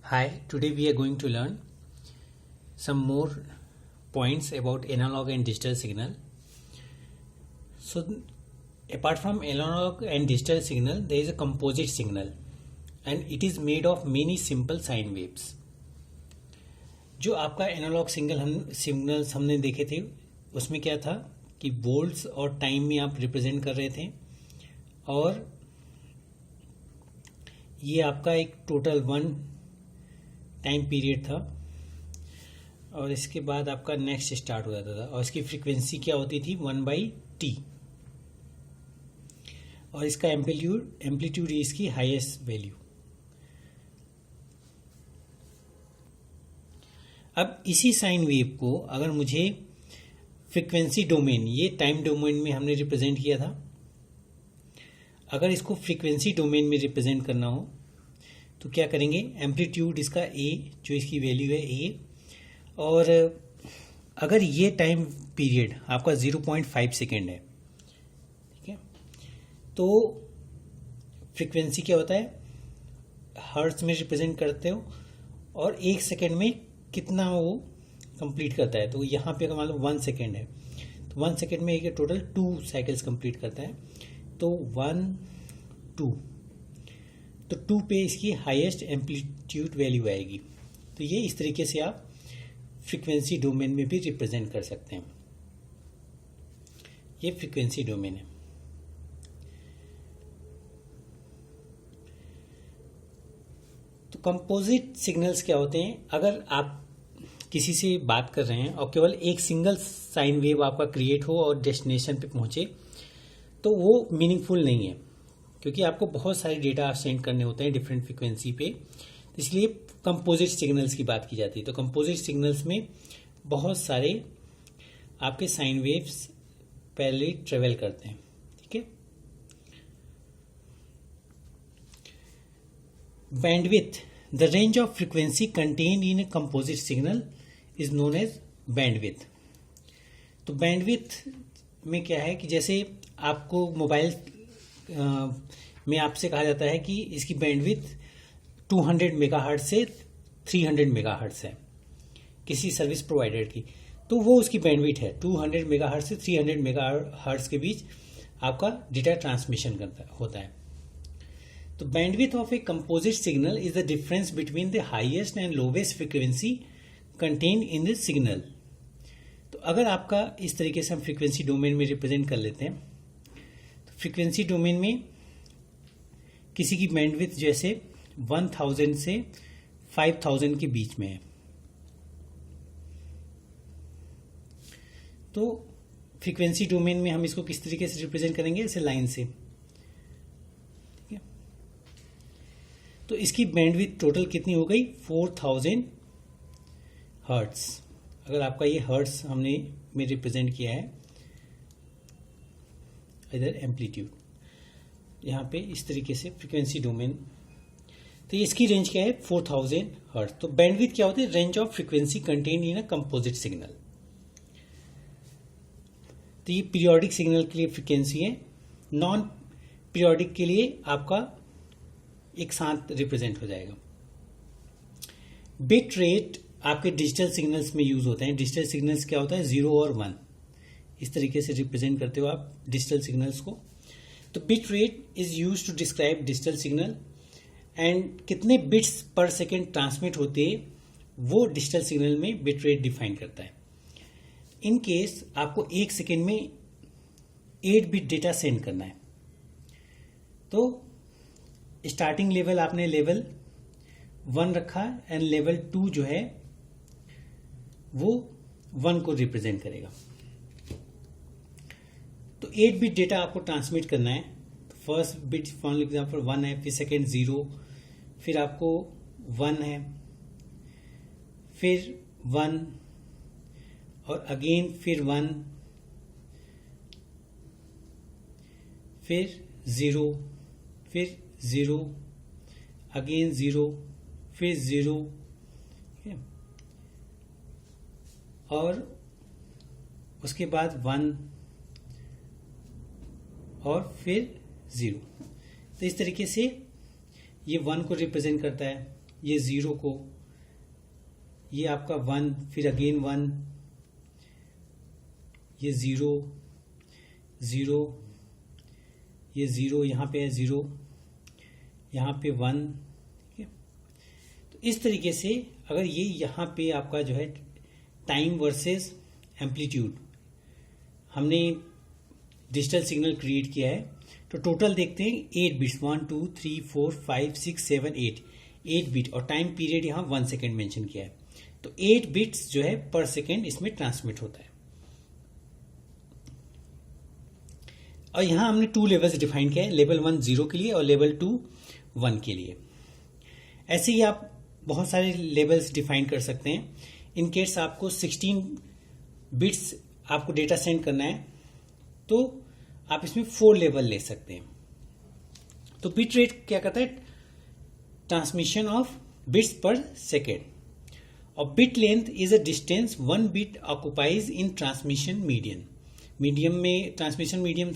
Hi, today we are going to learn some more points about analog and digital signal. So, apart from analog and digital signal, there is a composite signal and it is made of many simple sine waves. जो आपका analogue signals हमने देखे थे उसमें क्या था कि volts और टाइम में आप रिप्रेजेंट कर रहे थे और ये आपका एक टोटल 1 टाइम पीरियड था और इसके बाद आपका नेक्स्ट स्टार्ट हो जाता था और इसकी फ्रीक्वेंसी क्या होती थी 1/t और इसका एम्पलीट्यूड इसकी हाईएस्ट वैल्यू। अब इसी साइन वेव को अगर मुझे फ्रीक्वेंसी डोमेन, ये टाइम डोमेन में हमने रिप्रेजेंट किया था, अगर इसको फ्रीक्वेंसी डोमेन में रिप्रेजेंट करना हो तो क्या करेंगे, एम्पलीट्यूड इसका a, जो इसकी वैल्यू है a, और अगर ये टाइम पीरियड आपका 0.5 सेकेंड है, ठीक है, तो फ्रीक्वेंसी क्या होता है, हर्ट्ज में रिप्रेजेंट करते हो और 1 सेकेंड में कितना वो कंप्लीट करता है। तो यहाँ पे अगर मान लो 1 सेकेंड है तो 1 सेकेंड में एक टोटल 2 साइकिल्स कंप्लीट करता है, तो 1 2, तो 2 पे इसकी हाईएस्ट एम्पलीट्यूड वैल्यू आएगी। तो ये इस तरीके से आप फ्रीक्वेंसी डोमेन में भी रिप्रेजेंट कर सकते हैं। ये फ्रीक्वेंसी डोमेन है। तो कंपोजिट सिग्नल्स क्या होते हैं, अगर आप किसी से बात कर रहे हैं और केवल एक सिंगल साइन वेव आपका क्रिएट हो और डेस्टिनेशन पे पहुंचे तो वो मीनिंगफुल नहीं है, क्योंकि आपको बहुत सारे डेटा सेंड करने होते हैं डिफरेंट फ्रीक्वेंसी पे। तो इसलिए कंपोजिट सिग्नल्स की बात की जाती है। तो कंपोजिट सिग्नल्स में बहुत सारे आपके साइन वेव्स पहले ट्रेवल करते हैं, ठीक है। Bandwidth, the range of frequency contained in a composite signal is known as bandwidth. तो बैंडविड्थ में क्या है कि जैसे आपको मोबाइल में आपसे कहा जाता है कि इसकी बैंडविड्थ 200 मेगाहर्ट्ज से 300 मेगाहर्ट्ज है किसी सर्विस प्रोवाइडर की, तो वो उसकी बैंडविड्थ है। 200 मेगाहर्ट्ज से 300 मेगाहर्ट्ज के बीच आपका डेटा ट्रांसमिशन होता है। तो bandwidth of A composite signal is the difference between the highest and lowest frequency contained in the signal. तो अगर आपका इस तरीके से हम फ्रीक्वेंसी डोमेन में रिप्रेजेंट कर लेते हैं, तो फ्रीक्वेंसी डोमेन में किसी की बैंडविड्थ जैसे 1000 से 5000 के बीच में है, तो फ्रीक्वेंसी डोमेन में हम इसको किस तरीके से रिप्रेजेंट करेंगे, ऐसे लाइन से, ठीक है। तो इसकी बैंडविड्थ टोटल कितनी हो गई, 4000 हर्ट्ज। अगर आपका ये हर्ट्ज हमने में रिप्रेजेंट किया है, इधर एम्पलीट्यूड, यहाँ पे इस तरीके से फ्रीक्वेंसी डोमेन, तो इसकी रेंज क्या है 4000 हर्ट्ज। तो बैंडविड्थ क्या होती है, range of frequency contained in a composite signal. तो ये पीरियोडिक सिग्नल के लिए फ्रीक्वेंसी है, नॉन पीरियोडिक के लिए आपका एक साथ रिप्रेजेंट हो जाएगा। बिट रेट आपके डिजिटल सिग्नल्स में यूज होते हैं। डिजिटल सिग्नल्स क्या होता है, 0 और 1, इस तरीके से रिप्रेजेंट करते हो आप डिजिटल सिग्नल्स को। तो bit rate is use to describe digital signal and कितने बिट्स पर सेकेंड ट्रांसमिट होते हैं वो डिजिटल सिग्नल में बिट रेट डिफाइन करता है। इन केस आपको 1 सेकेंड में 8 बिट डेटा सेंड करना है, तो स्टार्टिंग लेवल आपने लेवल 1 रखा एंड लेवल 2 जो है वो 1 को रिप्रेजेंट करेगा। तो 8 बिट डेटा आपको ट्रांसमिट करना है। तो फर्स्ट बिट फॉर एग्जाम्पल 1 है, फिर सेकेंड 0, फिर आपको 1 है, फिर 1 और अगेन फिर 1, फिर 0, फिर 0, अगेन 0, फिर 0, और उसके बाद 1 और फिर 0। तो इस तरीके से ये 1 को रिप्रेजेंट करता है, ये 0 को, ये आपका 1, फिर अगेन 1, ये 0 0, ये 0, यहाँ पे है 0, यहाँ पे 1, ठीक है। तो इस तरीके से अगर ये यहाँ पे आपका जो है टाइम वर्सेस एम्पलीट्यूड हमने डिजिटल सिग्नल क्रिएट किया है, तो टोटल देखते हैं 8 बिट्स, 1 2 3 4 5 6 7 8 बिट, और टाइम पीरियड यहाँ 1 सेकेंड मेंशन किया है। तो 8 बिट्स जो है पर सेकेंड इसमें ट्रांसमिट होता है। और यहां हमने 2 लेवल्स डिफाइन किया है, लेवल 1 0 के लिए और लेवल 2 1 के लिए। ऐसे ही आप बहुत सारे लेवल्स डिफाइन कर सकते हैं। इन केस आपको 16 बिट्स आपको डेटा सेंड करना है तो आप इसमें 4 लेवल ले सकते हैं। तो बिट रेट क्या करता है, transmission of bits per second, और bit length is a distance 1 bit occupies in transmission medium में ट्रांसमिशन मीडियम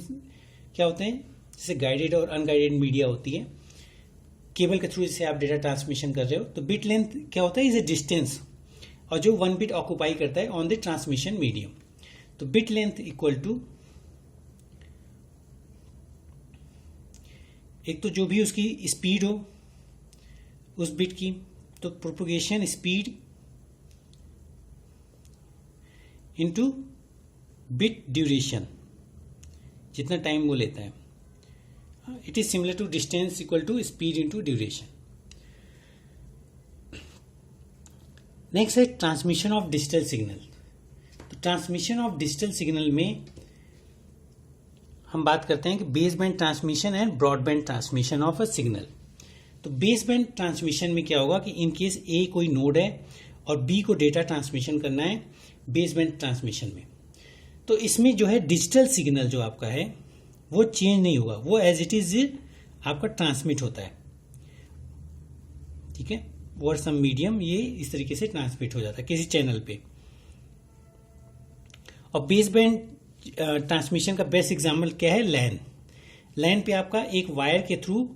क्या होते हैं, जैसे गाइडेड और अनगाइडेड मीडिया होती है, केबल के थ्रू जैसे आप डेटा ट्रांसमिशन कर रहे हो। तो बिट लेंथ क्या होता है, इज अ डिस्टेंस, और जो 1 बिट ऑक्युपाई करता है ऑन द ट्रांसमिशन मीडियम। तो बिट लेंथ इक्वल टू, एक तो जो भी उसकी स्पीड हो उस बिट की, तो propagation speed into bit duration, जितना टाइम वो लेता है। It is similar to distance equal to speed into duration. Next है ट्रांसमिशन ऑफ डिजिटल सिग्नल। तो ट्रांसमिशन ऑफ डिजिटल सिग्नल में हम बात करते हैं कि base band transmission and broadband transmission of a signal. तो बेस बैंड ट्रांसमिशन में क्या होगा कि इन केस ए कोई नोड है और बी को डेटा ट्रांसमिशन करना है बेस बैंड ट्रांसमिशन में, तो इसमें जो है डिजिटल सिग्नल जो आपका है वो चेंज नहीं होगा, वो एज इट इज आपका ट्रांसमिट होता है, ठीक है। ओवर सम मीडियम ये इस तरीके से ट्रांसमिट हो जाता है किसी चैनल पे। और बेस बैंड ट्रांसमिशन का बेस्ट एग्जांपल क्या है, लैन पे आपका एक वायर के थ्रू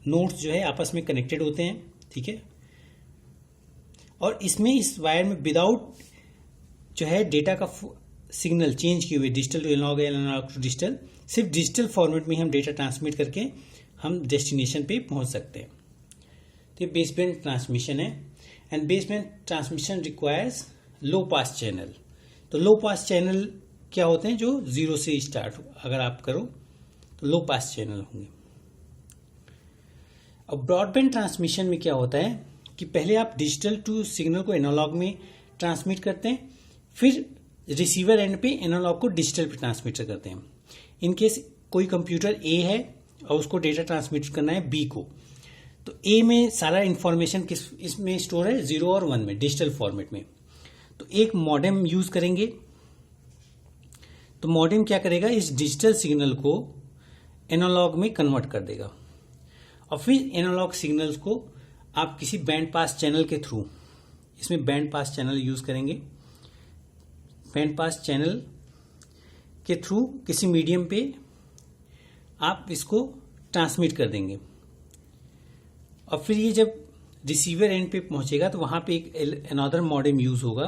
नोड्स जो है आपस में कनेक्टेड होते हैं, ठीक है। और इसमें इस वायर में विदाउट जो है डेटा का सिग्नल चेंज किए हुए डिजिटल टू एनालॉग या एनालॉग टू डिजिटल, सिर्फ डिजिटल फॉर्मेट में हम डेटा ट्रांसमिट करके हम डेस्टिनेशन पे पहुंच सकते हैं। तो ये बेस बैंड ट्रांसमिशन है। And base band transmission requires low pass channel. तो लो पास चैनल क्या होते हैं, जो 0 से स्टार्ट अगर आप करो तो लो पास चैनल होंगे। अब ब्रॉडबैंड ट्रांसमिशन में क्या होता है कि पहले आप डिजिटल टू सिग्नल को एनालॉग में ट्रांसमिट करते हैं, फिर रिसीवर एंड पे एनालॉग को डिजिटल पे ट्रांसमिट करते हैं। इन केस कोई कंप्यूटर ए है और उसको डेटा ट्रांसमिट करना है बी को, तो ए में सारा इंफॉर्मेशन किस इसमें स्टोर है, 0 और 1 में डिजिटल फॉर्मेट में। तो एक मॉडेम यूज करेंगे। तो मॉडेम क्या करेगा, इस डिजिटल सिग्नल को एनालॉग में कन्वर्ट कर देगा, और फिर एनालॉग सिग्नल्स को आप किसी बैंड पास चैनल के थ्रू, इसमें बैंड पास चैनल यूज करेंगे, बैंड पास चैनल के थ्रू किसी मीडियम पे आप इसको ट्रांसमिट कर देंगे। और फिर ये जब रिसीवर एंड पे पहुंचेगा तो वहां पे एक अनदर मॉडेम यूज होगा,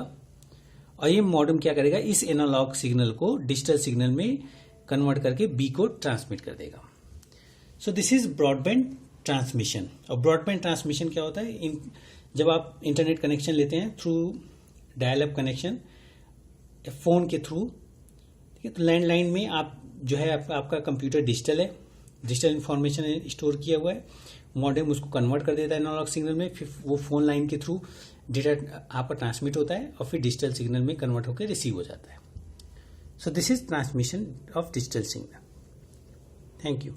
और ये मॉडेम क्या करेगा, इस एनालॉग सिग्नल को डिजिटल सिग्नल में कन्वर्ट करके बी को ट्रांसमिट कर देगा। So this is broadband transmission. और ब्रॉडबैंड ट्रांसमिशन क्या होता है, जब आप इंटरनेट कनेक्शन लेते हैं through dial up connection phone के थ्रू, ठीक है। तो लैंडलाइन में आप जो है आपका कंप्यूटर डिजिटल है, डिजिटल इंफॉर्मेशन स्टोर किया हुआ है, मॉडेम उसको कन्वर्ट कर देता है एनालॉग सिग्नल में, फिर वो फोन लाइन के थ्रू डेटा आपका ट्रांसमिट होता है और फिर डिजिटल सिग्नल में कन्वर्ट होकर रिसीव हो जाता है। So this is transmission of digital signal. Thank you.